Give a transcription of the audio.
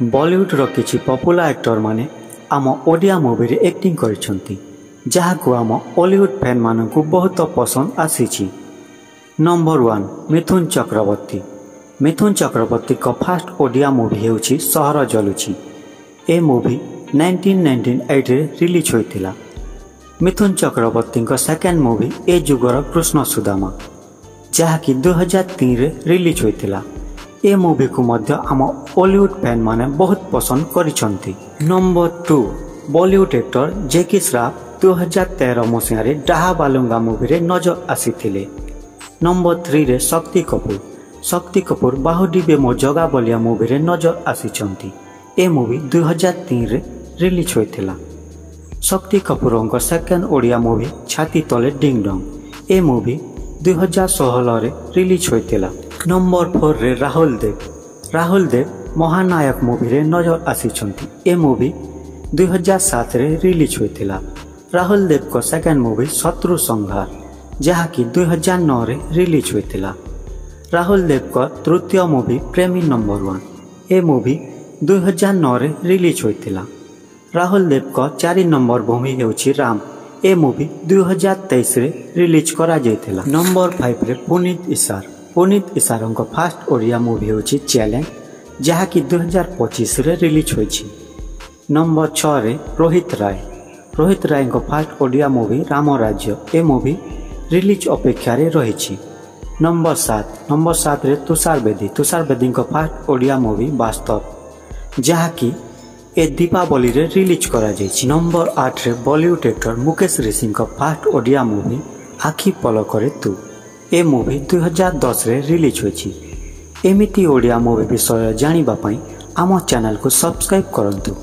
बॉलीवुड किसी popular actor माने आम ओडिया मूवी रे एक्टिंग करिसंती जहाको आम हॉलीवुड फैन मानकु बहुत पसंद आसी। नंबर 1 मिथुन चक्रवर्ती। मिथुन चक्रवर्ती का फास्ट ओडिया मूवी होउछि सहर जलुछि। ए मूवी 1998 रे रिलीज होइतिला। मिथुन चक्रवर्ती का सेकेंड मूवी ए जुगर कृष्ण सुदामा जहाँकि 2003 रे रिलीज होइतिला। ए मूवी को मध्य आम हॉलीवुड फैन माने बहुत पसंद करिसंती। नंबर 2 बॉलीवुड एक्टर जैकी श्रॉफ 2013 मसीह रे डाहा बालुंगा मूवी रे नजर आसीथिले। नंबर 3 रे शक्ति कपूर। शक्ति कपूर बाहुडीबे मो जगा बलिया मूवी रे नजर आसीचंती। ए मूवी 2003 रे release होइथिला। Shakti Kapoor second Odia movie छाती तले डिंग डंग। ए मूवी 2016 रे रिलीज होइथिला। नंबर 4 रे राहुल देव। राहुल देव महानायक मूवी रे नजर आसीचंती। ए मूवी 2007 रे रिलीज होइथिला। राहुल देव को सेकेंड मूवी शत्रु संहार जहाँकि 2009 रे रिलीज होइथिला। राहुल देव को तृतीय मूवी प्रेमी नंबर 1 ए मूवी 2009 रे रिलीज होइथिला। राहुल देव को 4 नंबर भूमि हेउछि राम ए मूवी 2023 रे रिलीज करा जायथिला। नंबर 5 रे पुनीत इसार। पुनीत इसार को फास्ट ओडिया मूवी होछि चैलेंज जहाँकि 2025 रे रिलीज होइछि। नंबर 6 रे रोहित राय। रोहित राय को फास्ट ओडिया मूवी राम राज्य ए मूवी रिलीज अपेक्षा रे रहिछि। नंबर 7 रे तुषार बेदी। तुषार बेदी को फास्ट ओडिया मूवी वास्तव जहाँकि ए दीपावली रे रिलीज करा जायछि। नंबर 8 रे बॉलीवुड एक्टर मुकेश ऋषि को फास्ट ओडिया मूवी आखि पलकरे तू ए मूवी 2010 रे रिलीज होइछि। एमिति ओडिया मूवी विषय जानिबा पई आम चैनल को सब्सक्राइब करंतु।